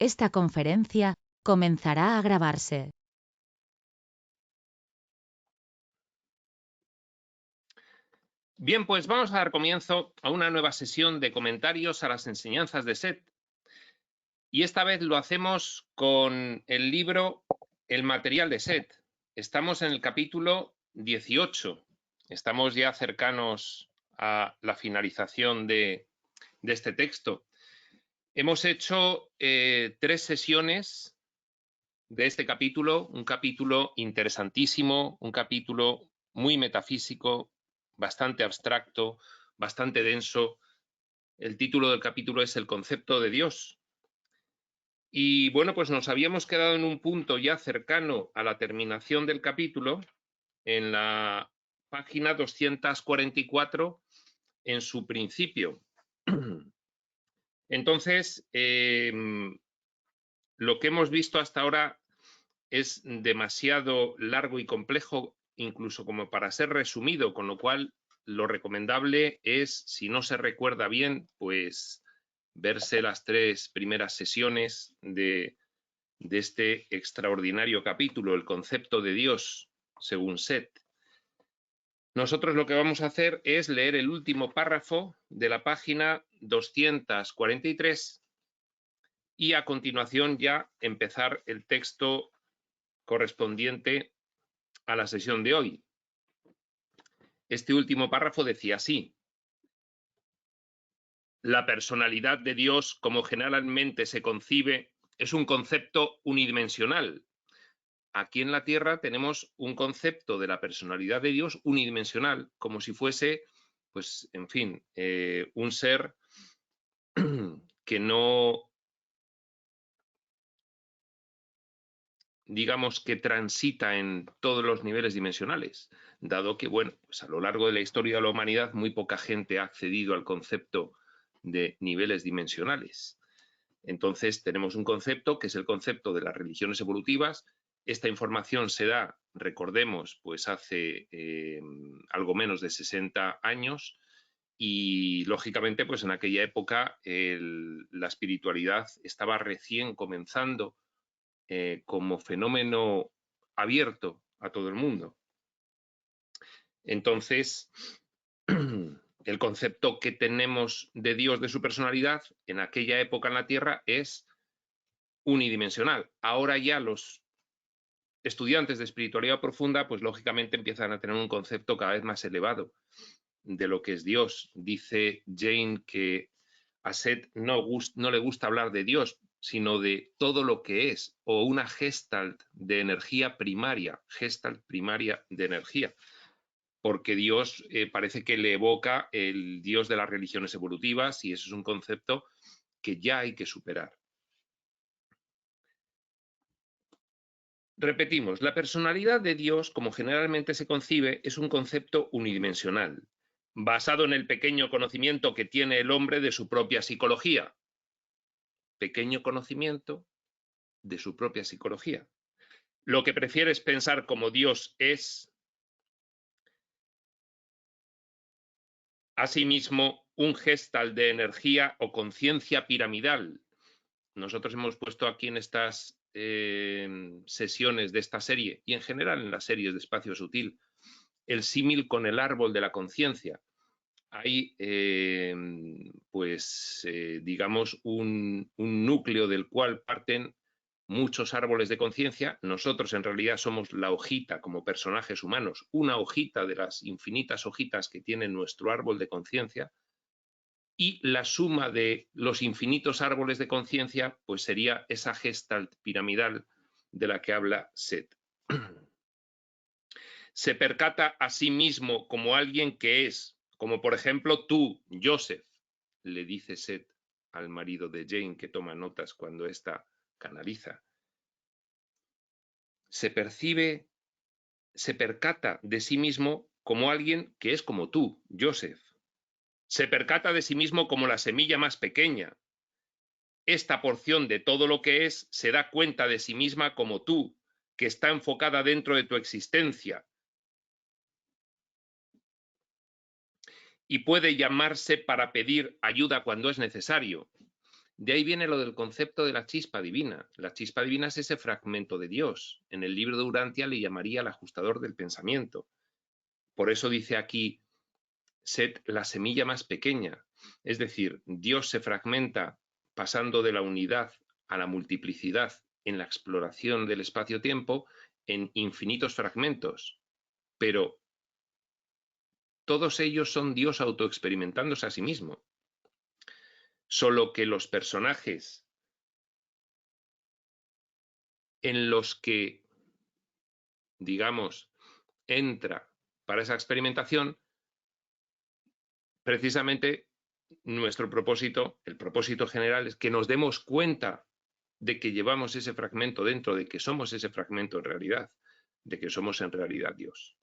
Esta conferencia comenzará a grabarse. Bien, pues vamos a dar comienzo a una nueva sesión de comentarios a las enseñanzas de Seth. Y esta vez lo hacemos con el libro El material de Seth. Estamos en el capítulo 18. Estamos ya cercanos a la finalización de este texto. Hemos hecho 3 sesiones de este capítulo, un capítulo interesantísimo, un capítulo muy metafísico, bastante abstracto, bastante denso. El título del capítulo es El concepto de Dios. Y bueno, pues nos habíamos quedado en un punto ya cercano a la terminación del capítulo, en la página 244, en su principio. Entonces, lo que hemos visto hasta ahora es demasiado largo y complejo, incluso como para ser resumido, con lo cual lo recomendable es, si no se recuerda bien, pues verse las 3 primeras sesiones de este extraordinario capítulo, el concepto de Dios, según Seth. Nosotros lo que vamos a hacer es leer el último párrafo de la página 243 y a continuación ya empezar el texto correspondiente a la sesión de hoy. Este último párrafo decía así: la personalidad de Dios, como generalmente se concibe, es un concepto unidimensional. Aquí en la Tierra tenemos un concepto de la personalidad de Dios unidimensional, como si fuese, pues, en fin, un ser que no, digamos, que transita en todos los niveles dimensionales, dado que, bueno, pues a lo largo de la historia de la humanidad muy poca gente ha accedido al concepto de niveles dimensionales. Entonces tenemos un concepto que es el concepto de las religiones evolutivas. Esta información se da, recordemos, pues hace algo menos de 60 años y, lógicamente, pues en aquella época la espiritualidad estaba recién comenzando como fenómeno abierto a todo el mundo. Entonces, el concepto que tenemos de Dios, de su personalidad, en aquella época en la Tierra es unidimensional. Ahora ya los estudiantes de espiritualidad profunda, pues lógicamente empiezan a tener un concepto cada vez más elevado de lo que es Dios. Dice Jane que a Seth no le gusta hablar de Dios, sino de todo lo que es, o una gestalt de energía primaria, gestalt primaria de energía, porque Dios parece que le evoca el Dios de las religiones evolutivas, y eso es un concepto que ya hay que superar. Repetimos, la personalidad de Dios, como generalmente se concibe, es un concepto unidimensional, basado en el pequeño conocimiento que tiene el hombre de su propia psicología. Pequeño conocimiento de su propia psicología. Lo que prefiere es pensar como Dios es, asimismo, un gestal de energía o conciencia piramidal. Nosotros hemos puesto aquí en estas sesiones de esta serie, y en general en las series de Espacio Sutil, el símil con el árbol de la conciencia. Hay, digamos, un núcleo del cual parten muchos árboles de conciencia. Nosotros en realidad somos la hojita, como personajes humanos, una hojita de las infinitas hojitas que tiene nuestro árbol de conciencia, y la suma de los infinitos árboles de conciencia pues sería esa gestalt piramidal de la que habla Seth. Se percata a sí mismo como alguien que es, como por ejemplo tú, Joseph, le dice Seth al marido de Jane, que toma notas cuando ésta canaliza. Se percata de sí mismo como alguien que es como tú, Joseph. Se percata de sí mismo como la semilla más pequeña. Esta porción de todo lo que es se da cuenta de sí misma como tú, que está enfocada dentro de tu existencia, y puede llamarse para pedir ayuda cuando es necesario. De ahí viene lo del concepto de la chispa divina. La chispa divina es ese fragmento de Dios. En el libro de Urantia le llamaría el ajustador del pensamiento. Por eso dice aquí Set la semilla más pequeña. Es decir, Dios se fragmenta pasando de la unidad a la multiplicidad en la exploración del espacio-tiempo en infinitos fragmentos. Pero todos ellos son Dios autoexperimentándose a sí mismo. Solo que los personajes en los que, digamos, entra para esa experimentación, precisamente nuestro propósito, el propósito general, es que nos demos cuenta de que llevamos ese fragmento dentro, de que somos ese fragmento en realidad, de que somos en realidad Dios.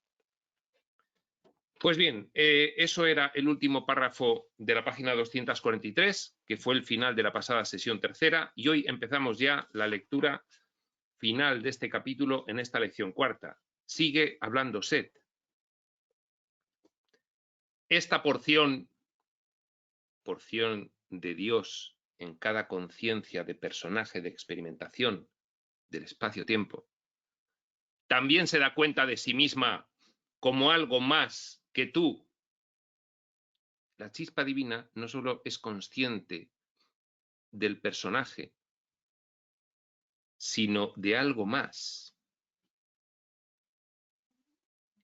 Pues bien, eso era el último párrafo de la página 243, que fue el final de la pasada sesión tercera, y hoy empezamos ya la lectura final de este capítulo en esta lección cuarta. Sigue hablando Set. Esta porción de Dios en cada conciencia de personaje de experimentación del espacio-tiempo, también se da cuenta de sí misma como algo más que tú. La chispa divina no solo es consciente del personaje, sino de algo más.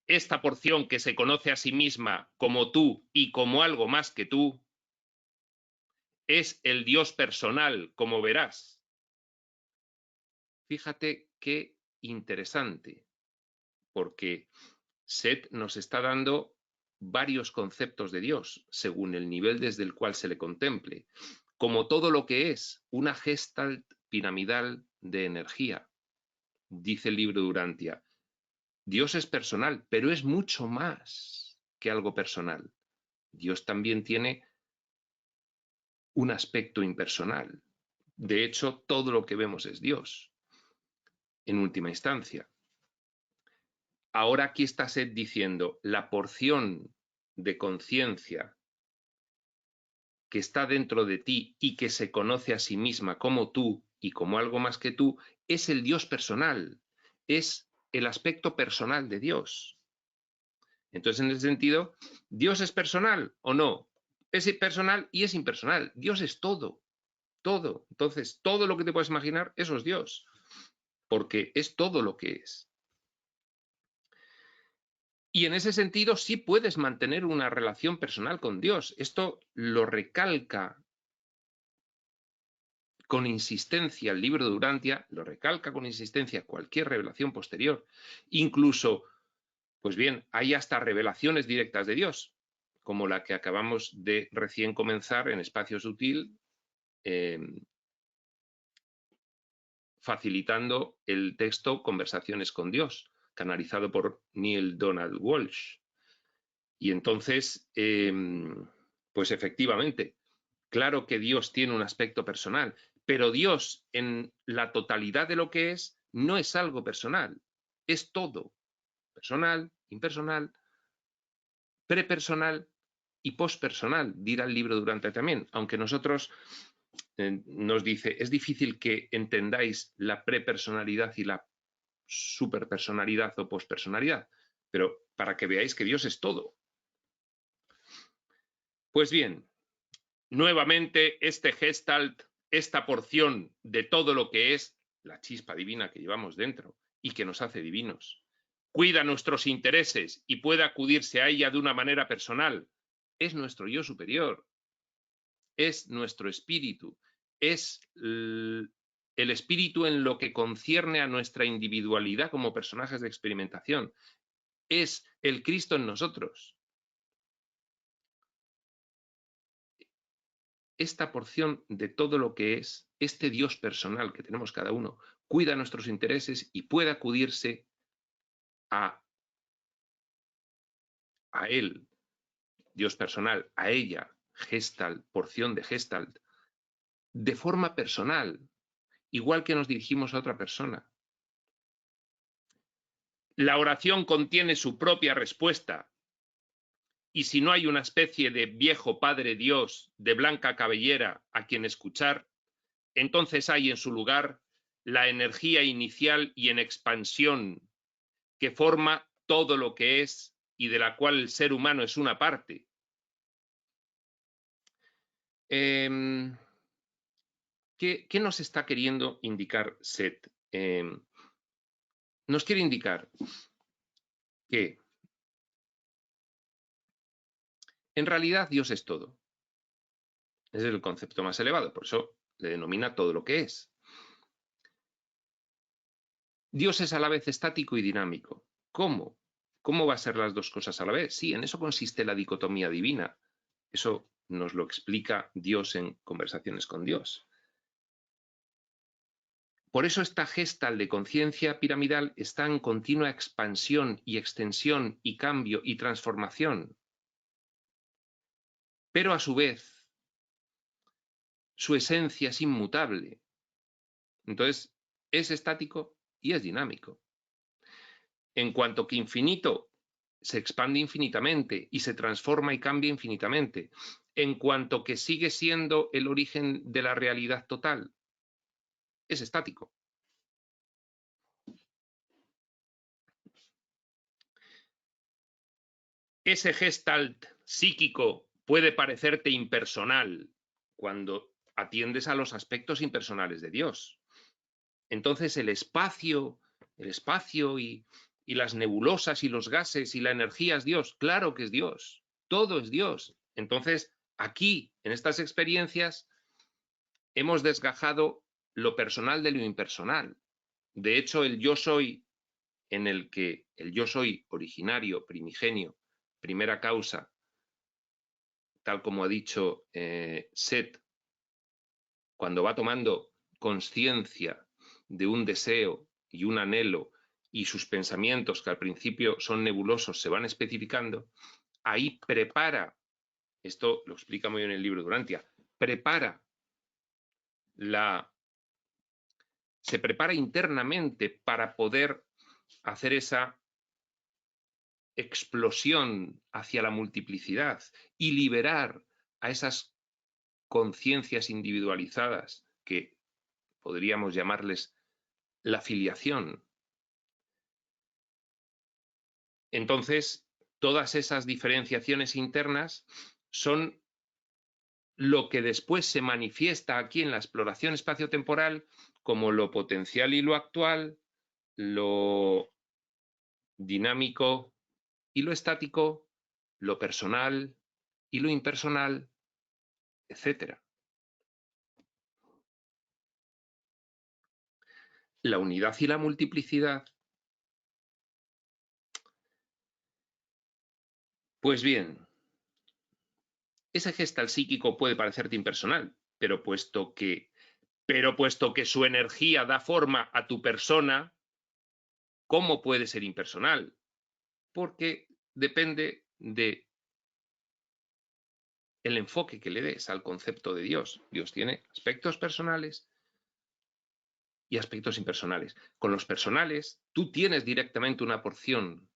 Esta porción que se conoce a sí misma como tú y como algo más que tú, es el Dios personal, como verás. Fíjate qué interesante, porque Set nos está dando varios conceptos de Dios, según el nivel desde el cual se le contemple, como todo lo que es una gestalt piramidal de energía. Dice el libro de Urantia, Dios es personal, pero es mucho más que algo personal. Dios también tiene un aspecto impersonal. De hecho, todo lo que vemos es Dios, en última instancia. Ahora aquí está Set diciendo, la porción de conciencia que está dentro de ti y que se conoce a sí misma como tú y como algo más que tú, es el Dios personal, es el aspecto personal de Dios. Entonces, en ese sentido, ¿Dios es personal o no? Es personal y es impersonal. Dios es todo, todo. Entonces, todo lo que te puedes imaginar, eso es Dios, porque es todo lo que es. Y en ese sentido sí puedes mantener una relación personal con Dios. Esto lo recalca con insistencia el libro de Urantia, lo recalca con insistencia cualquier revelación posterior. Incluso, pues bien, hay hasta revelaciones directas de Dios, como la que acabamos de recién comenzar en Espacio Sutil, facilitando el texto Conversaciones con Dios, canalizado por Neil Donald Walsh. Y entonces, pues efectivamente, claro que Dios tiene un aspecto personal, pero Dios en la totalidad de lo que es, no es algo personal, es todo, personal, impersonal, prepersonal y pospersonal, dirá el libro Durante también, aunque nosotros nos dice, es difícil que entendáis la prepersonalidad y la superpersonalidad o pospersonalidad, pero para que veáis que Dios es todo. Pues bien, nuevamente este gestalt, esta porción de todo lo que es la chispa divina que llevamos dentro y que nos hace divinos, cuida nuestros intereses y puede acudirse a ella de una manera personal, es nuestro yo superior, es nuestro espíritu, es el espíritu en lo que concierne a nuestra individualidad como personajes de experimentación, es el Cristo en nosotros. Esta porción de todo lo que es este Dios personal que tenemos cada uno, cuida nuestros intereses y puede acudirse a Él, Dios personal, a ella, Gestalt, porción de Gestalt, de forma personal, igual que nos dirigimos a otra persona. La oración contiene su propia respuesta, y si no hay una especie de viejo Padre Dios de blanca cabellera a quien escuchar, entonces hay en su lugar la energía inicial y en expansión que forma todo lo que es y de la cual el ser humano es una parte. ¿Qué nos está queriendo indicar Set? Nos quiere indicar que en realidad Dios es todo. Ese es el concepto más elevado, por eso le denomina todo lo que es. Dios es a la vez estático y dinámico. ¿Cómo? ¿Cómo va a ser las dos cosas a la vez? Sí, en eso consiste la dicotomía divina. Eso nos lo explica Dios en Conversaciones con Dios. Por eso esta gestalt de conciencia piramidal está en continua expansión y extensión y cambio y transformación. Pero a su vez, su esencia es inmutable. Entonces, es estático y es dinámico. En cuanto que infinito se expande infinitamente y se transforma y cambia infinitamente. En cuanto que sigue siendo el origen de la realidad total, es estático. Ese gestalt psíquico puede parecerte impersonal cuando atiendes a los aspectos impersonales de Dios. Entonces el espacio y las nebulosas y los gases y la energía es Dios. Claro que es Dios. Todo es Dios. Entonces, aquí, en estas experiencias, hemos desgajado lo personal de lo impersonal. De hecho, el yo soy, en el que el yo soy originario, primigenio, primera causa, tal como ha dicho Set, cuando va tomando conciencia de un deseo y un anhelo y sus pensamientos, que al principio son nebulosos, se van especificando, ahí prepara, esto lo explica muy bien el libro Durantia, se prepara internamente para poder hacer esa explosión hacia la multiplicidad y liberar a esas conciencias individualizadas que podríamos llamarles la filiación. Entonces, todas esas diferenciaciones internas son lo que después se manifiesta aquí en la exploración espaciotemporal como lo potencial y lo actual, lo dinámico y lo estático, lo personal y lo impersonal, etc. La unidad y la multiplicidad. Pues bien, ese gestal psíquico puede parecerte impersonal, pero puesto que su energía da forma a tu persona, ¿cómo puede ser impersonal? Porque depende de el enfoque que le des al concepto de Dios. Dios tiene aspectos personales y aspectos impersonales. Con los personales, tú tienes directamente una porción,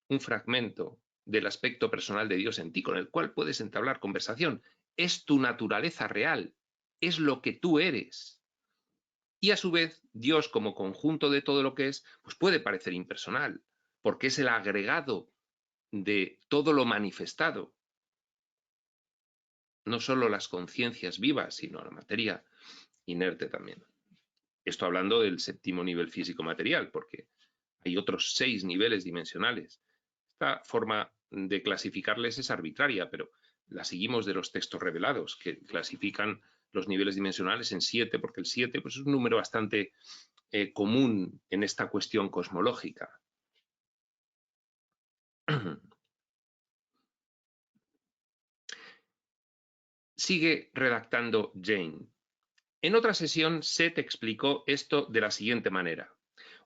un fragmento del aspecto personal de Dios en ti, con el cual puedes entablar conversación. Es tu naturaleza real, es lo que tú eres. Y a su vez, Dios como conjunto de todo lo que es, pues puede parecer impersonal, porque es el agregado de todo lo manifestado. No solo las conciencias vivas, sino la materia inerte también. Esto hablando del séptimo nivel físico-material, porque hay otros 6 niveles dimensionales. Esta forma de clasificarles es arbitraria, pero la seguimos de los textos revelados, que clasifican los niveles dimensionales en 7, porque el 7 pues, es un número bastante común en esta cuestión cosmológica. Sigue redactando Jane. En otra sesión, Set explicó esto de la siguiente manera.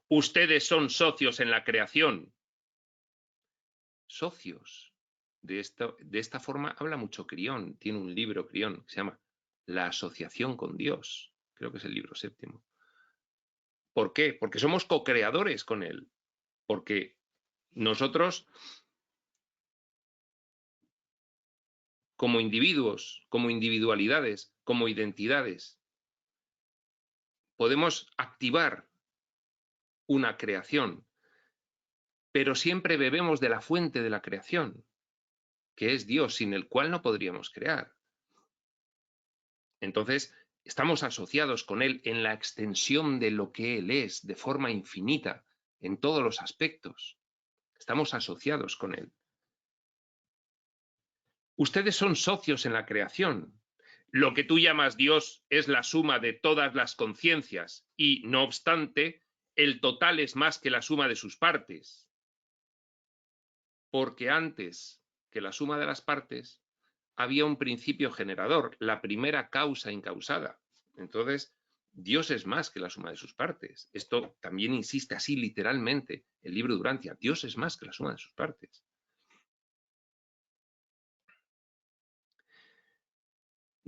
Ustedes son socios en la creación. Socios. De esta forma habla mucho Crión. Tiene un libro, Crión, que se llama La asociación con Dios. Creo que es el libro 7. ¿Por qué? Porque somos co-creadores con Él. Porque nosotros, como individuos, como individualidades, como identidades, podemos activar una creación, pero siempre bebemos de la fuente de la creación, que es Dios, sin el cual no podríamos crear. Entonces, estamos asociados con Él en la extensión de lo que Él es, de forma infinita, en todos los aspectos. Estamos asociados con Él. Ustedes son socios en la creación. Lo que tú llamas Dios es la suma de todas las conciencias y, no obstante, el total es más que la suma de sus partes. Porque antes que la suma de las partes había un principio generador, la primera causa incausada. Entonces, Dios es más que la suma de sus partes. Esto también insiste así literalmente el libro de Durantia. Dios es más que la suma de sus partes.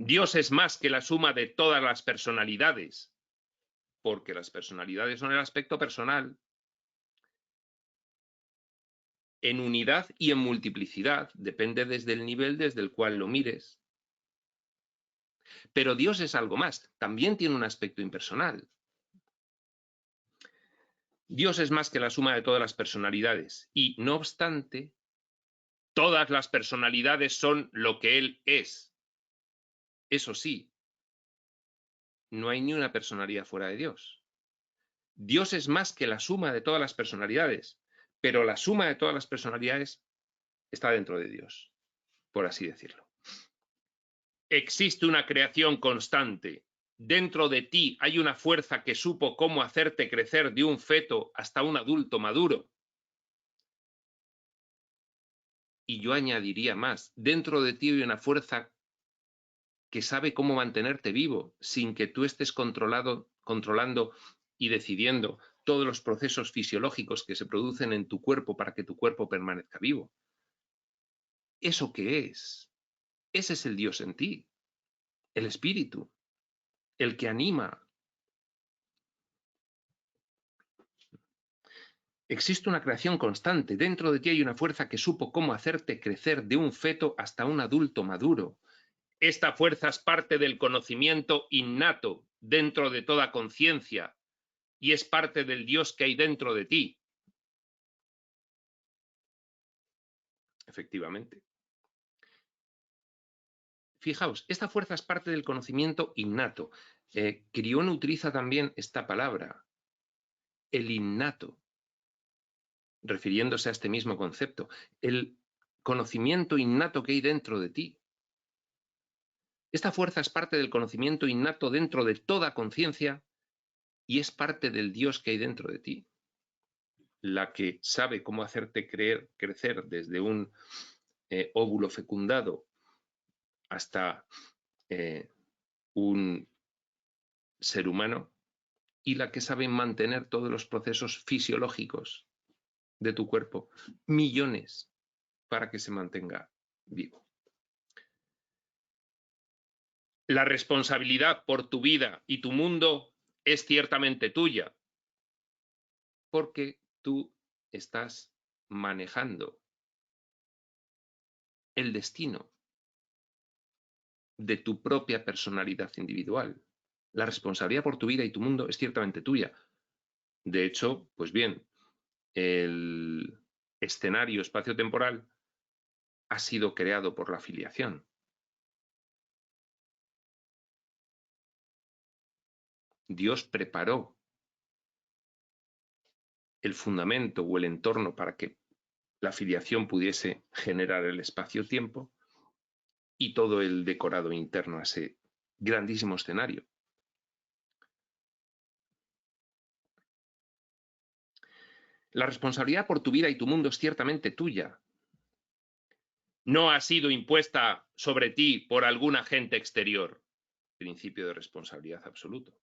Dios es más que la suma de todas las personalidades, porque las personalidades son el aspecto personal. En unidad y en multiplicidad, depende desde el nivel desde el cual lo mires. Pero Dios es algo más, también tiene un aspecto impersonal. Dios es más que la suma de todas las personalidades y, no obstante, todas las personalidades son lo que Él es. Eso sí, no hay ni una personalidad fuera de Dios. Dios es más que la suma de todas las personalidades, pero la suma de todas las personalidades está dentro de Dios, por así decirlo. Existe una creación constante. Dentro de ti hay una fuerza que supo cómo hacerte crecer de un feto hasta un adulto maduro. Y yo añadiría más, dentro de ti hay una fuerza que sabe cómo mantenerte vivo sin que tú estés controlando y decidiendo todos los procesos fisiológicos que se producen en tu cuerpo para que tu cuerpo permanezca vivo. ¿Eso qué es? Ese es el Dios en ti, el espíritu, el que anima. Existe una creación constante. Dentro de ti hay una fuerza que supo cómo hacerte crecer de un feto hasta un adulto maduro. Esta fuerza es parte del conocimiento innato dentro de toda conciencia y es parte del Dios que hay dentro de ti. Efectivamente. Fijaos, esta fuerza es parte del conocimiento innato. Crión utiliza también esta palabra, el innato, refiriéndose a este mismo concepto, el conocimiento innato que hay dentro de ti. Esta fuerza es parte del conocimiento innato dentro de toda conciencia y es parte del Dios que hay dentro de ti. La que sabe cómo hacerte crecer desde un óvulo fecundado hasta un ser humano y la que sabe mantener todos los procesos fisiológicos de tu cuerpo, millones, para que se mantenga vivo. La responsabilidad por tu vida y tu mundo es ciertamente tuya, porque tú estás manejando el destino de tu propia personalidad individual. La responsabilidad por tu vida y tu mundo es ciertamente tuya. De hecho, pues bien, el escenario espacio-temporal ha sido creado por la filiación. Dios preparó el fundamento o el entorno para que la filiación pudiese generar el espacio-tiempo y todo el decorado interno a ese grandísimo escenario. La responsabilidad por tu vida y tu mundo es ciertamente tuya. No ha sido impuesta sobre ti por algún agente exterior. Principio de responsabilidad absoluto.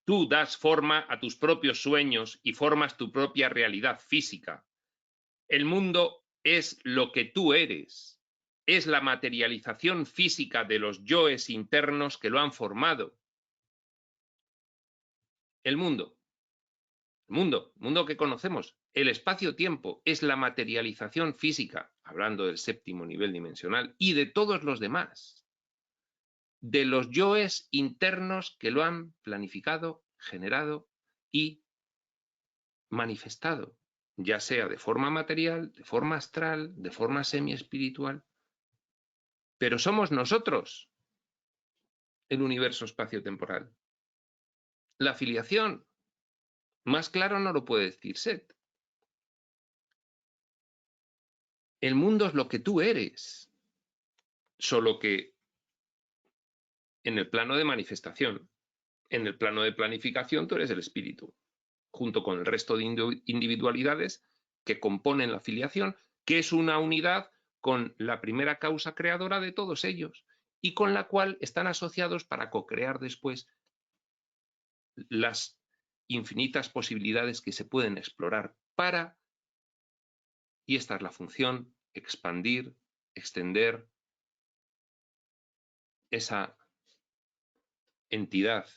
Tú das forma a tus propios sueños y formas tu propia realidad física. El mundo es lo que tú eres. Es la materialización física de los yoes internos que lo han formado. El mundo que conocemos, el espacio-tiempo, es la materialización física, hablando del séptimo nivel dimensional, y de todos los demás, de los yoes internos que lo han planificado, generado y manifestado, ya sea de forma material, de forma astral, de forma semi-espiritual. Pero somos nosotros el universo espacio-temporal. La filiación, más claro no lo puede decir Set. El mundo es lo que tú eres, solo que en el plano de manifestación, en el plano de planificación tú eres el espíritu, junto con el resto de individualidades que componen la filiación, que es una unidad con la primera causa creadora de todos ellos y con la cual están asociados para co-crear después las infinitas posibilidades que se pueden explorar para, y esta es la función, expandir, extender esa entidad,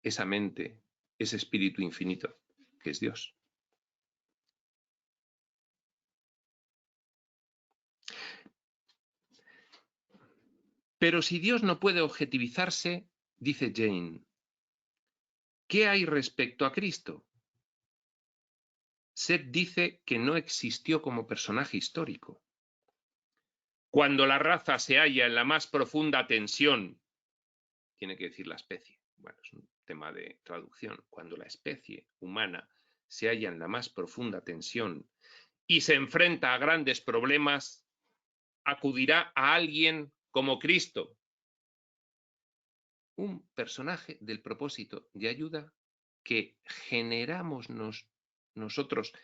esa mente, ese espíritu infinito que es Dios. Pero si Dios no puede objetivizarse, dice Jane, ¿qué hay respecto a Cristo? Set dice que no existió como personaje histórico. Cuando la raza se halla en la más profunda tensión, tiene que decir la especie, bueno, es un tema de traducción, cuando la especie humana se halla en la más profunda tensión y se enfrenta a grandes problemas, acudirá a alguien como Cristo, un personaje del propósito de ayuda que generamos nosotros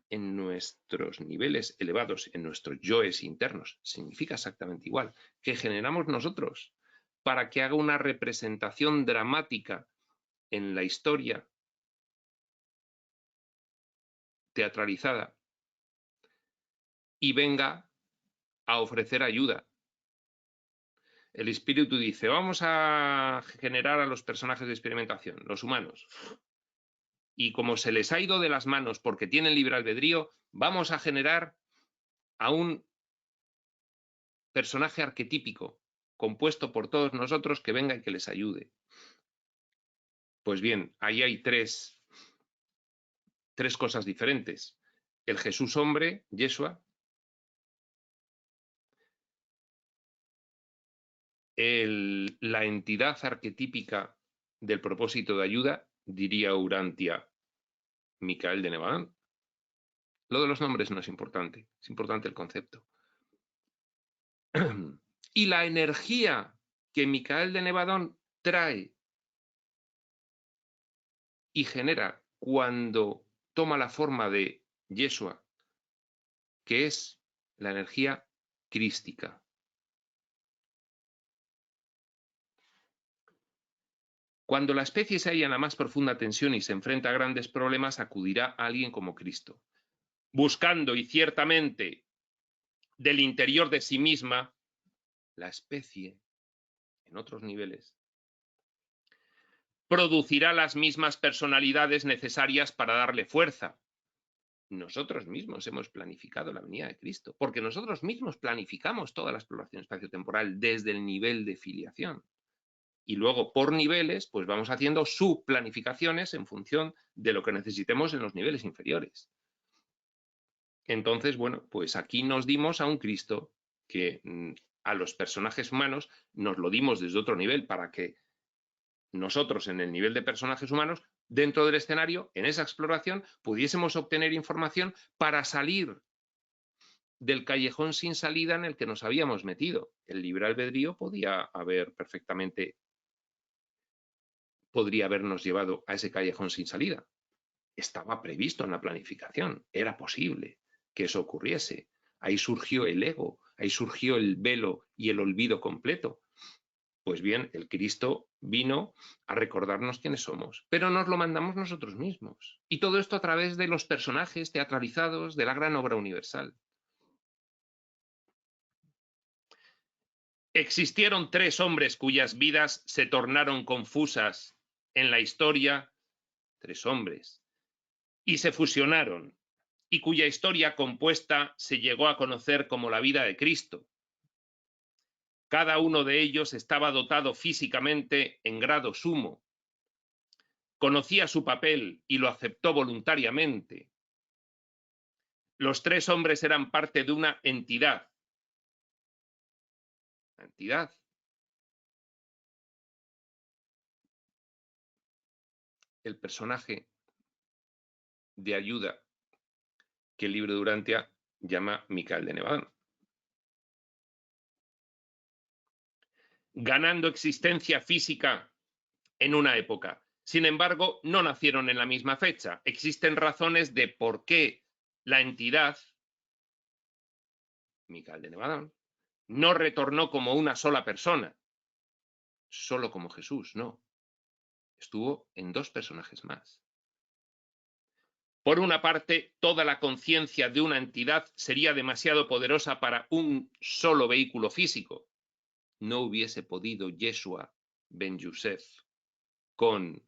en nuestros niveles elevados, en nuestros yoes internos, significa exactamente igual, que generamos nosotros para que haga una representación dramática en la historia teatralizada y venga a ofrecer ayuda. El espíritu dice, vamos a generar a los personajes de experimentación, los humanos. Y como se les ha ido de las manos porque tienen libre albedrío, vamos a generar a un personaje arquetípico, compuesto por todos nosotros, que venga y que les ayude. Pues bien, ahí hay tres cosas diferentes. El Jesús hombre, Yeshua, la entidad arquetípica del propósito de ayuda, diría Urantia, Micael de Nevadón. Lo de los nombres no es importante el concepto. Y la energía que Micael de Nevadón trae y genera cuando toma la forma de Yeshua, que es la energía crística. Cuando la especie se halla en la más profunda tensión y se enfrenta a grandes problemas, acudirá a alguien como Cristo, buscando y ciertamente del interior de sí misma, la especie, en otros niveles, producirá las mismas personalidades necesarias para darle fuerza. Nosotros mismos hemos planificado la venida de Cristo, porque nosotros mismos planificamos toda la exploración espaciotemporal desde el nivel de filiación. Y luego, por niveles, pues vamos haciendo subplanificaciones en función de lo que necesitemos en los niveles inferiores. Entonces, bueno, pues aquí nos dimos a un Cristo que a los personajes humanos nos lo dimos desde otro nivel para que nosotros en el nivel de personajes humanos, dentro del escenario, en esa exploración, pudiésemos obtener información para salir del callejón sin salida en el que nos habíamos metido. El libre albedrío podría habernos llevado a ese callejón sin salida. Estaba previsto en la planificación, era posible que eso ocurriese. Ahí surgió el ego, ahí surgió el velo y el olvido completo. Pues bien, el Cristo vino a recordarnos quiénes somos, pero nos lo mandamos nosotros mismos. Y todo esto a través de los personajes teatralizados de la gran obra universal. Existieron 3 hombres cuyas vidas se tornaron confusas en la historia, 3 hombres, y se fusionaron, y cuya historia compuesta se llegó a conocer como la vida de Cristo. Cada uno de ellos estaba dotado físicamente en grado sumo conocía su papel y lo aceptó voluntariamente. Los tres hombres eran parte de una entidad. ¿La entidad? El personaje de ayuda que el libro de Urantia llama Micael de Nevadón. Ganando existencia física en una época. Sin embargo, no nacieron en la misma fecha. Existen razones de por qué la entidad, Micael de Nevadón, no retornó como una sola persona, solo como Jesús, no. Estuvo en dos personajes más. Por una parte, toda la conciencia de una entidad sería demasiado poderosa para un solo vehículo físico. No hubiese podido Yeshua ben Yosef con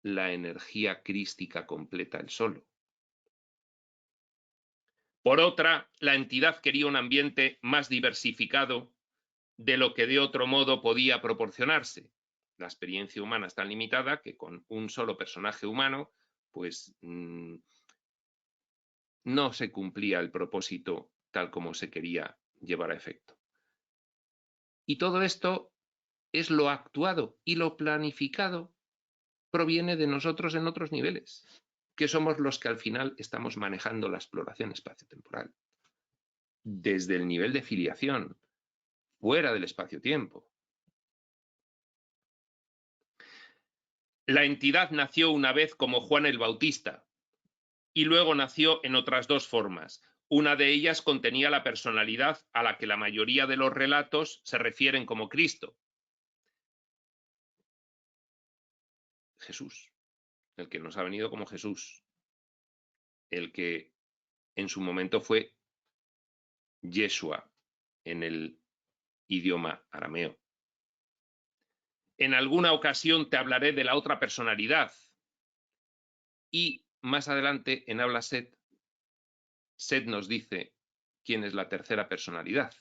la energía crística completa él solo. Por otra, la entidad quería un ambiente más diversificado de lo que de otro modo podía proporcionarse. La experiencia humana es tan limitada que con un solo personaje humano, pues no se cumplía el propósito tal como se quería llevar a efecto. Y todo esto es lo actuado y lo planificado proviene de nosotros en otros niveles, que somos los que al final estamos manejando la exploración espaciotemporal. Desde el nivel de filiación, fuera del espacio-tiempo. La entidad nació una vez como Juan el Bautista y luego nació en otras dos formas. Una de ellas contenía la personalidad a la que la mayoría de los relatos se refieren como Cristo. Jesús, el que nos ha venido como Jesús, el que en su momento fue Yeshua en el idioma arameo. En alguna ocasión te hablaré de la otra personalidad. Y más adelante, en Habla Set, Set nos dice quién es la tercera personalidad.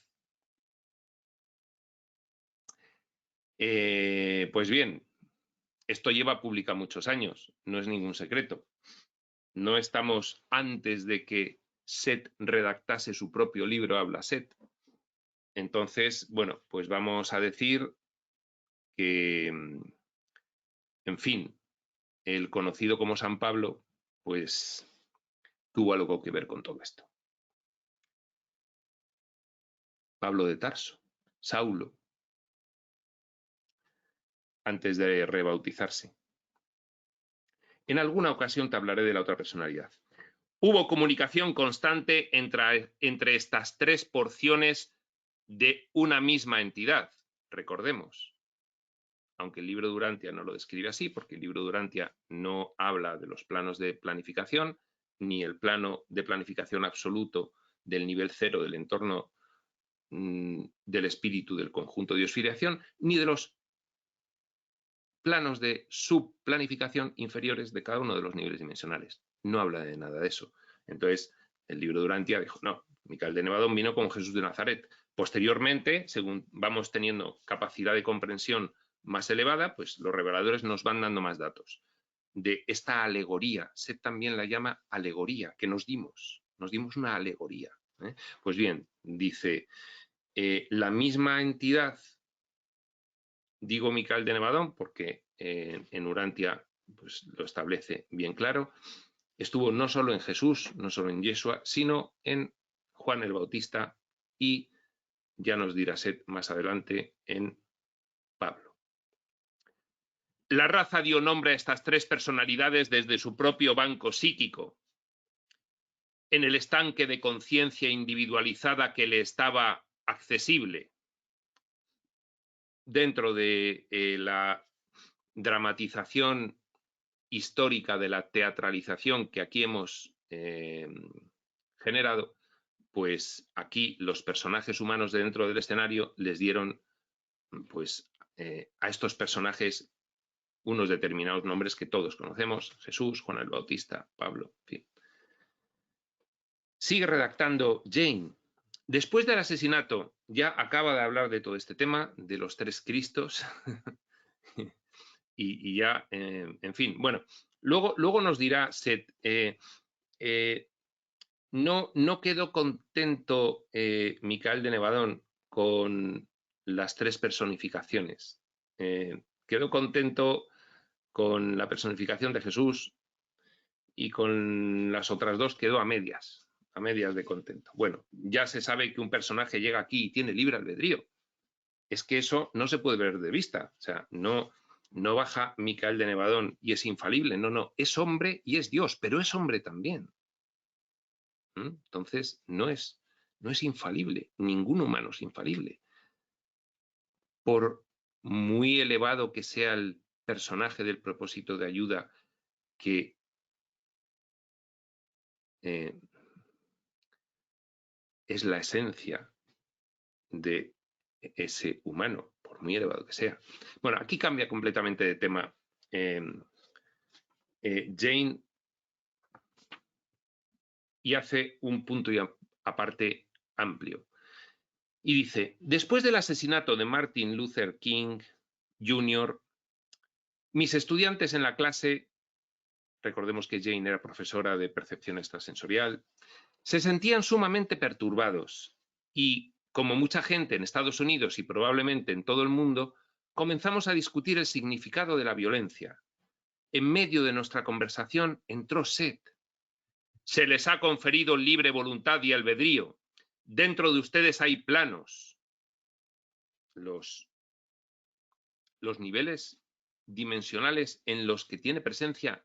Pues bien, esto lleva publicado muchos años, no es ningún secreto. No estamos antes de que Set redactase su propio libro Habla Set. Entonces, bueno, pues vamos a decir que, en fin, el conocido como San Pablo, pues tuvo algo que ver con todo esto. Pablo de Tarso, Saulo, antes de rebautizarse. En alguna ocasión te hablaré de la otra personalidad. Hubo comunicación constante entre estas tres porciones de una misma entidad, recordemos. Aunque el libro de Urantia no lo describe así, porque el libro de Urantia no habla de los planos de planificación, ni el plano de planificación absoluto del nivel cero del entorno del espíritu del conjunto de Dios-filiación, ni de los planos de subplanificación inferiores de cada uno de los niveles dimensionales. No habla de nada de eso. Entonces, el libro de Urantia dijo, no, Micael de Nevadón vino como Jesús de Nazaret. Posteriormente, según vamos teniendo capacidad de comprensión más elevada, pues los reveladores nos van dando más datos de esta alegoría. Set también la llama alegoría, que nos dimos una alegoría. Pues bien, dice, la misma entidad, digo Micael de Nevadón porque en Urantia pues, lo establece bien claro, estuvo no solo en Jesús, no solo en Yeshua, sino en Juan el Bautista y, ya nos dirá Set más adelante, en Pablo. La raza dio nombre a estas tres personalidades desde su propio banco psíquico, en el estanque de conciencia individualizada que le estaba accesible. Dentro de la dramatización histórica de la teatralización que aquí hemos generado, pues aquí los personajes humanos de dentro del escenario les dieron pues a estos personajes unos determinados nombres que todos conocemos: Jesús, Juan el Bautista, Pablo, en fin. Sigue redactando Jane. Después del asesinato, ya acaba de hablar de todo este tema, de los tres Cristos, y ya, en fin. Bueno, luego nos dirá Seth, no quedó contento Micael de Nevadón con las tres personificaciones. Quedó contento con la personificación de Jesús y con las otras dos quedó a medias de contento. Bueno, ya se sabe que un personaje llega aquí y tiene libre albedrío. Es que eso no se puede ver de vista. O sea, no baja Micael de Nevadón y es infalible. No, es hombre y es Dios, pero es hombre también. Entonces, no es infalible. Ningún humano es infalible. Por muy elevado que sea el personaje del propósito de ayuda que es la esencia de ese humano, por muy elevado que sea. Bueno, aquí cambia completamente de tema Jane y hace un punto y aparte amplio. Y dice, después del asesinato de Martin Luther King Jr., mis estudiantes en la clase, recordemos que Jane era profesora de percepción extrasensorial, se sentían sumamente perturbados y, como mucha gente en Estados Unidos y probablemente en todo el mundo, comenzamos a discutir el significado de la violencia. En medio de nuestra conversación entró Seth. Se les ha conferido libre voluntad y albedrío. Dentro de ustedes hay planos. Los niveles dimensionales en los que tiene presencia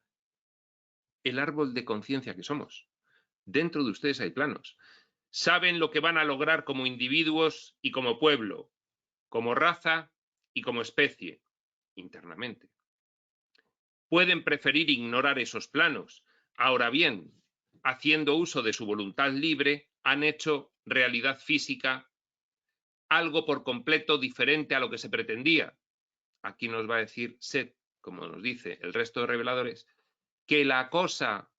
el árbol de conciencia que somos. Dentro de ustedes hay planos. Saben lo que van a lograr como individuos y como pueblo, como raza y como especie, internamente. Pueden preferir ignorar esos planos. Ahora bien, haciendo uso de su voluntad libre, han hecho realidad física algo por completo diferente a lo que se pretendía. Aquí nos va a decir Seth, como nos dice el resto de reveladores, que la cosa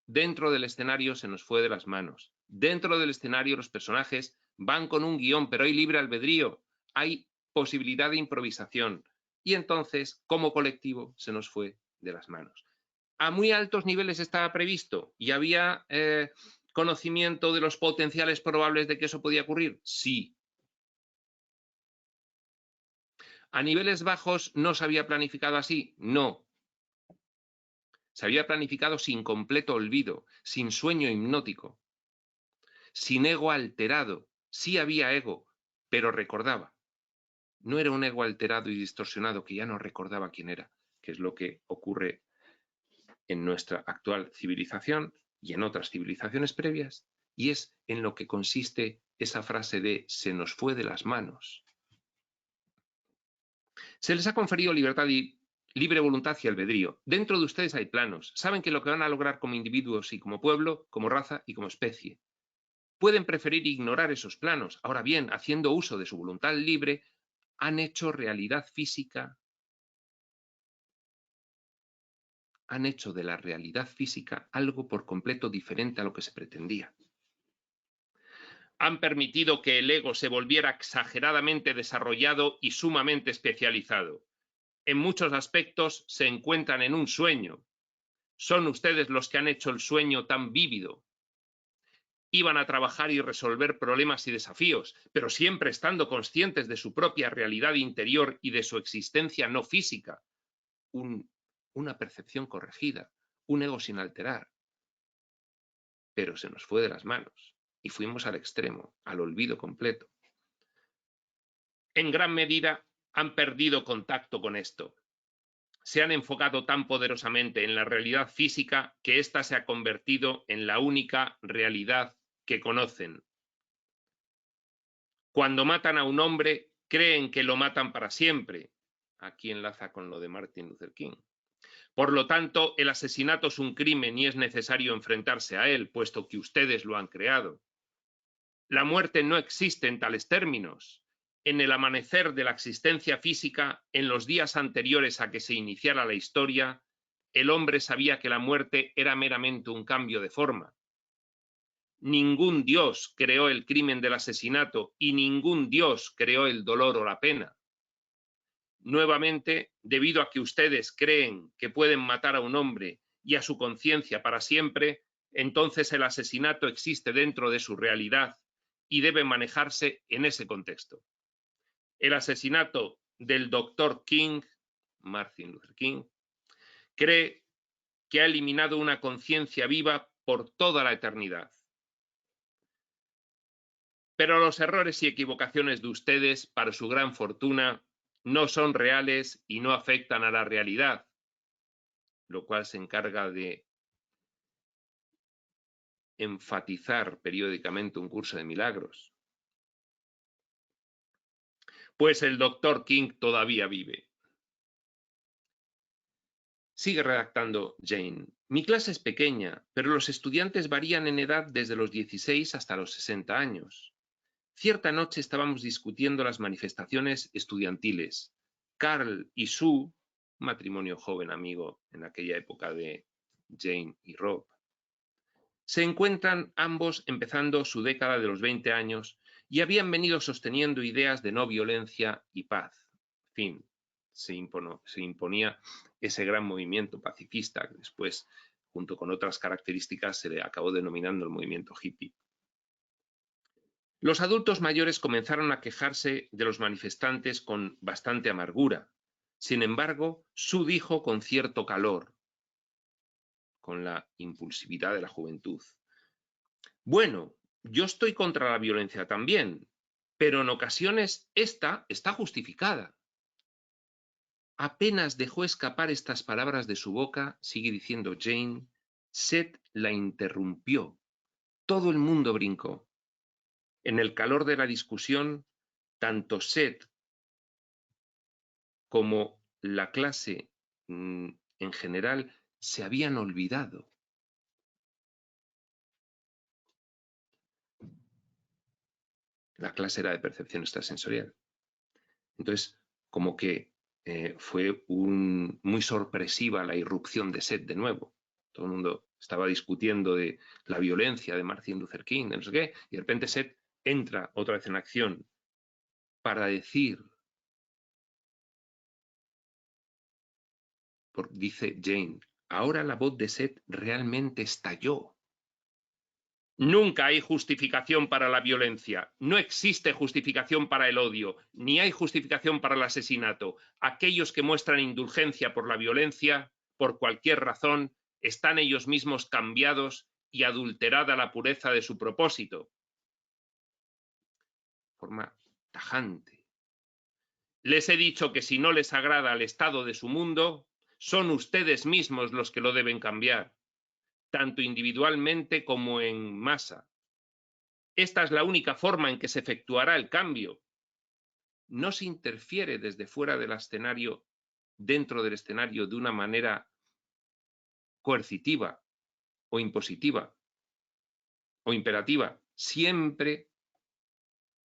dentro del escenario se nos fue de las manos. Dentro del escenario los personajes van con un guión, pero hay libre albedrío, hay posibilidad de improvisación. Y entonces, como colectivo, se nos fue de las manos. A muy altos niveles estaba previsto y había conocimiento de los potenciales probables de que eso podía ocurrir. Sí. ¿A niveles bajos no se había planificado así? No. Se había planificado sin completo olvido, sin sueño hipnótico, sin ego alterado. Sí había ego, pero recordaba. No era un ego alterado y distorsionado que ya no recordaba quién era, que es lo que ocurre en nuestra actual civilización y en otras civilizaciones previas, y es en lo que consiste esa frase de se nos fue de las manos. Se les ha conferido libertad y libre voluntad y albedrío. Dentro de ustedes hay planos. Saben que lo que van a lograr como individuos y como pueblo, como raza y como especie. Pueden preferir ignorar esos planos. Ahora bien, haciendo uso de su voluntad libre, han hecho realidad física. Han hecho de la realidad física algo por completo diferente a lo que se pretendía. Han permitido que el ego se volviera exageradamente desarrollado y sumamente especializado. En muchos aspectos se encuentran en un sueño. Son ustedes los que han hecho el sueño tan vívido. Iban a trabajar y resolver problemas y desafíos, pero siempre estando conscientes de su propia realidad interior y de su existencia no física. Una percepción corregida, un ego sin alterar. Pero se nos fue de las manos y fuimos al extremo, al olvido completo. En gran medida han perdido contacto con esto. Se han enfocado tan poderosamente en la realidad física que ésta se ha convertido en la única realidad que conocen. Cuando matan a un hombre, creen que lo matan para siempre. Aquí enlaza con lo de Martin Luther King. Por lo tanto, el asesinato es un crimen y es necesario enfrentarse a él, puesto que ustedes lo han creado. La muerte no existe en tales términos. En el amanecer de la existencia física, en los días anteriores a que se iniciara la historia, el hombre sabía que la muerte era meramente un cambio de forma. Ningún dios creó el crimen del asesinato y ningún dios creó el dolor o la pena. nuevamente, debido a que ustedes creen que pueden matar a un hombre y a su conciencia para siempre, entonces el asesinato existe dentro de su realidad y debe manejarse en ese contexto. El asesinato del Dr. King, Martin Luther King, cree que ha eliminado una conciencia viva por toda la eternidad. Pero los errores y equivocaciones de ustedes, para su gran fortuna, no son reales y no afectan a la realidad, lo cual se encarga de enfatizar periódicamente un curso de milagros. Pues el Dr. King todavía vive. Sigue redactando Jane. Mi clase es pequeña, pero los estudiantes varían en edad desde los 16 hasta los 60 años. Cierta noche estábamos discutiendo las manifestaciones estudiantiles. Carl y Sue, matrimonio joven amigo en aquella época de Jane y Rob, se encuentran ambos empezando su década de los 20 años y habían venido sosteniendo ideas de no violencia y paz. En fin, se imponía ese gran movimiento pacifista que después, junto con otras características, se le acabó denominando el movimiento hippie. Los adultos mayores comenzaron a quejarse de los manifestantes con bastante amargura. Sin embargo, Sue dijo con cierto calor, con la impulsividad de la juventud: bueno, yo estoy contra la violencia también, pero en ocasiones esta está justificada. Apenas dejó escapar estas palabras de su boca, sigue diciendo Jane, Seth la interrumpió. Todo el mundo brincó. En el calor de la discusión, tanto Seth como la clase en general se habían olvidado. La clase era de percepción extrasensorial. Entonces, como que fue muy sorpresiva la irrupción de Seth de nuevo. Todo el mundo estaba discutiendo de la violencia de Martin Luther King, de no sé qué, y de repente Seth entra otra vez en acción para decir, dice Jane, ahora la voz de Seth realmente estalló. Nunca hay justificación para la violencia, no existe justificación para el odio, ni hay justificación para el asesinato. Aquellos que muestran indulgencia por la violencia, por cualquier razón, están ellos mismos cambiados y adulterada la pureza de su propósito. De forma tajante. Les he dicho que si no les agrada el estado de su mundo, son ustedes mismos los que lo deben cambiar, tanto individualmente como en masa. Esta es la única forma en que se efectuará el cambio. No se interfiere desde fuera del escenario, dentro del escenario, de una manera coercitiva o impositiva o imperativa. Siempre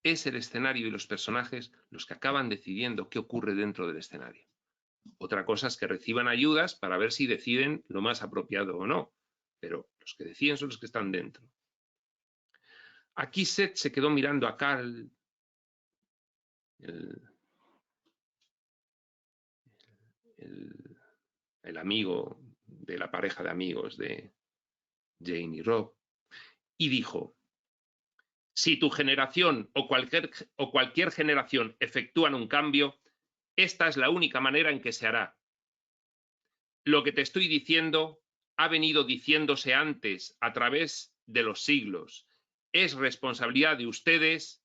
es el escenario y los personajes los que acaban decidiendo qué ocurre dentro del escenario. Otra cosa es que reciban ayudas para ver si deciden lo más apropiado o no, pero los que deciden son los que están dentro. Aquí Seth se quedó mirando a Carl, el amigo de la pareja de amigos de Jane y Rob, y dijo: si tu generación o cualquier generación efectúan un cambio, esta es la única manera en que se hará. Lo que te estoy diciendo ha venido diciéndose antes a través de los siglos. Es responsabilidad de ustedes,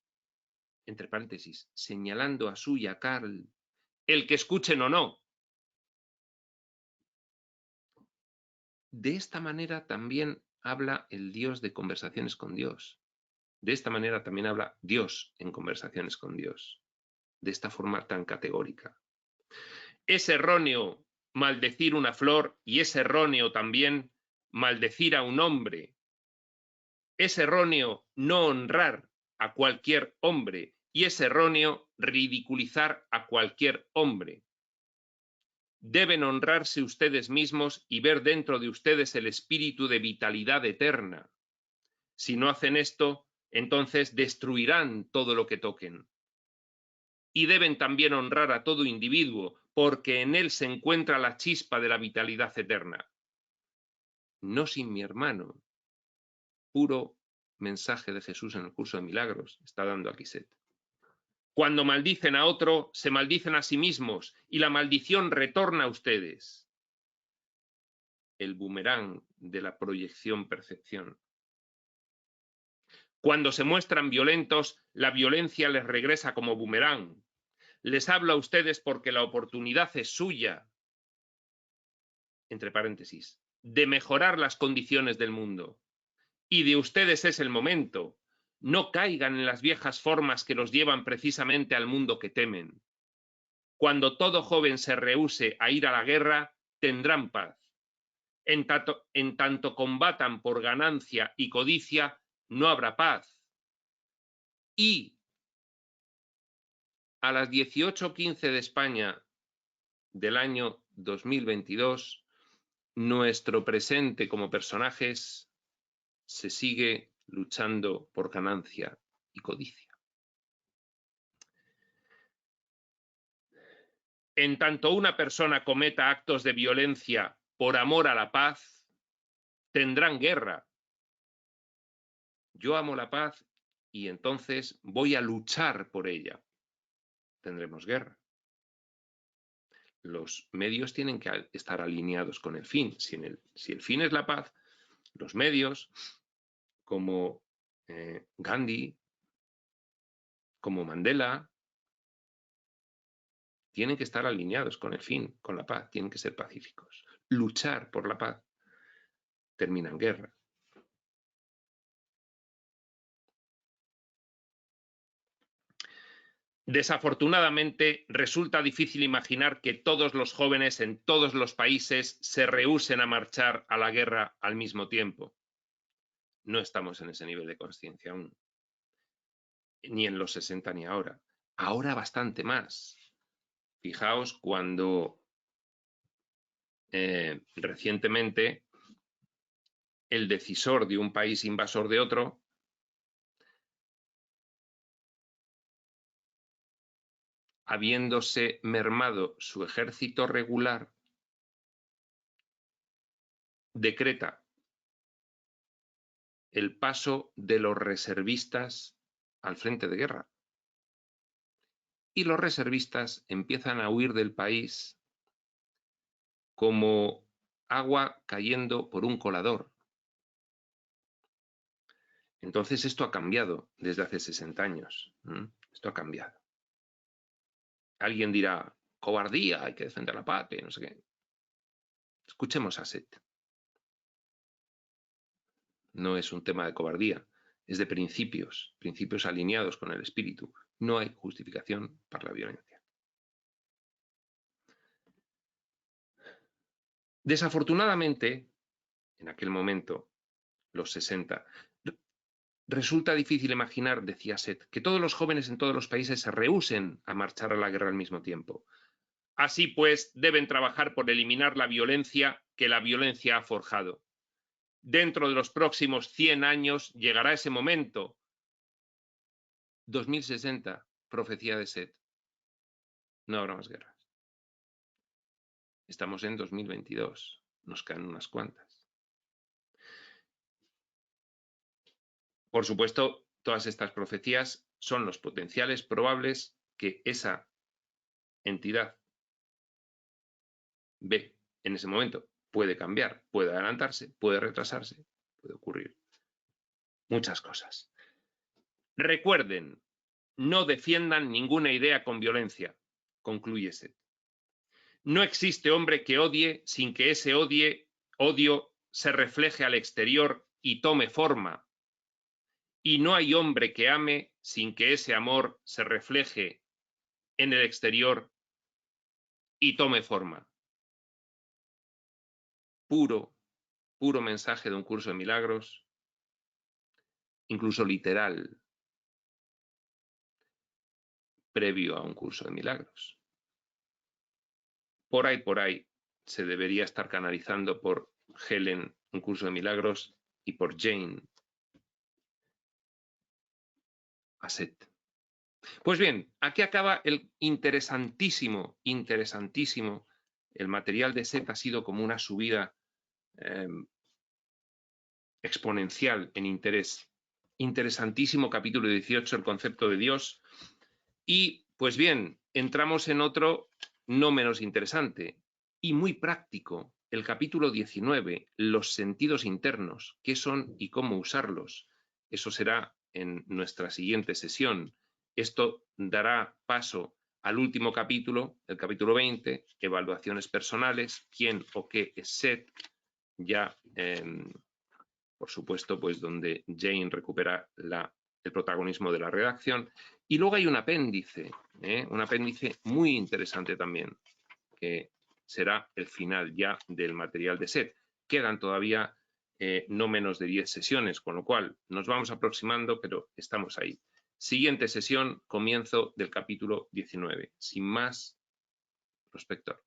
entre paréntesis, señalando a Sue y a Carl, el que escuchen o no. De esta manera también habla el Dios de Conversaciones con Dios. De esta manera también habla Dios en Conversaciones con Dios. De esta forma tan categórica. Es erróneo maldecir una flor y es erróneo también maldecir a un hombre. Es erróneo no honrar a cualquier hombre y es erróneo ridiculizar a cualquier hombre. Deben honrarse ustedes mismos y ver dentro de ustedes el espíritu de vitalidad eterna. Si no hacen esto, entonces destruirán todo lo que toquen. y deben también honrar a todo individuo, porque en él se encuentra la chispa de la vitalidad eterna. No sin mi hermano. Puro mensaje de Jesús en el curso de milagros está dando aquí Seth. Cuando maldicen a otro, se maldicen a sí mismos y la maldición retorna a ustedes. El boomerang de la proyección-percepción. Cuando se muestran violentos, la violencia les regresa como boomerang. Les hablo a ustedes porque la oportunidad es suya, entre paréntesis, de mejorar las condiciones del mundo. Y de ustedes es el momento. No caigan en las viejas formas que los llevan precisamente al mundo que temen. Cuando todo joven se rehúse a ir a la guerra, tendrán paz. En tanto combatan por ganancia y codicia, no habrá paz. Y a las 18:15 de España del año 2022, nuestro presente como personajes se sigue luchando por ganancia y codicia. En tanto una persona cometa actos de violencia por amor a la paz, tendrán guerra. Yo amo la paz y entonces voy a luchar por ella. Tendremos guerra. Los medios tienen que estar alineados con el fin. Si el fin es la paz, los medios, como Gandhi, como Mandela, tienen que estar alineados con el fin, con la paz, tienen que ser pacíficos. Luchar por la paz termina en guerra. Desafortunadamente, resulta difícil imaginar que todos los jóvenes en todos los países se rehúsen a marchar a la guerra al mismo tiempo. No estamos en ese nivel de conciencia aún, ni en los 60 ni ahora. Ahora bastante más. Fijaos cuando recientemente el decisor de un país invasor de otro habiéndose mermado su ejército regular, decreta el paso de los reservistas al frente de guerra. Y los reservistas empiezan a huir del país como agua cayendo por un colador. Entonces esto ha cambiado desde hace 60 años. Esto ha cambiado. Alguien dirá, cobardía, hay que defender la patria, no sé qué. Escuchemos a Seth. No es un tema de cobardía, es de principios, principios alineados con el espíritu. No hay justificación para la violencia. Desafortunadamente, en aquel momento, los 60, resulta difícil imaginar, decía Seth, que todos los jóvenes en todos los países se rehúsen a marchar a la guerra al mismo tiempo. Así pues, deben trabajar por eliminar la violencia que la violencia ha forjado. Dentro de los próximos 100 años llegará ese momento. 2060, profecía de Seth. No habrá más guerras. Estamos en 2022, nos caen unas cuantas. Por supuesto, todas estas profecías son los potenciales probables que esa entidad ve en ese momento. Puede cambiar, puede adelantarse, puede retrasarse, puede ocurrir muchas cosas. Recuerden, no defiendan ninguna idea con violencia, concluye Seth. No existe hombre que odie sin que ese odio se refleje al exterior y tome forma. Y no hay hombre que ame sin que ese amor se refleje en el exterior y tome forma. Puro mensaje de un curso de milagros, incluso literal, previo a un curso de milagros. Por ahí, se debería estar canalizando por Helen, un curso de milagros, y por Jane, a Seth. Pues bien, aquí acaba el interesantísimo, el material de SET ha sido como una subida exponencial en interés. Interesantísimo capítulo 18, el concepto de Dios. Y, pues bien, entramos en otro no menos interesante y muy práctico, el capítulo 19, los sentidos internos, qué son y cómo usarlos. Eso será en nuestra siguiente sesión. Esto dará paso al último capítulo, el capítulo 20, evaluaciones personales, quién o qué es SET, ya, por supuesto, pues donde Jane recupera el protagonismo de la redacción. Y luego hay un apéndice muy interesante también, que será el final ya del material de SET. Quedan todavía no menos de 10 sesiones, con lo cual nos vamos aproximando, pero estamos ahí. Siguiente sesión, comienzo del capítulo 19. Sin más, prospector.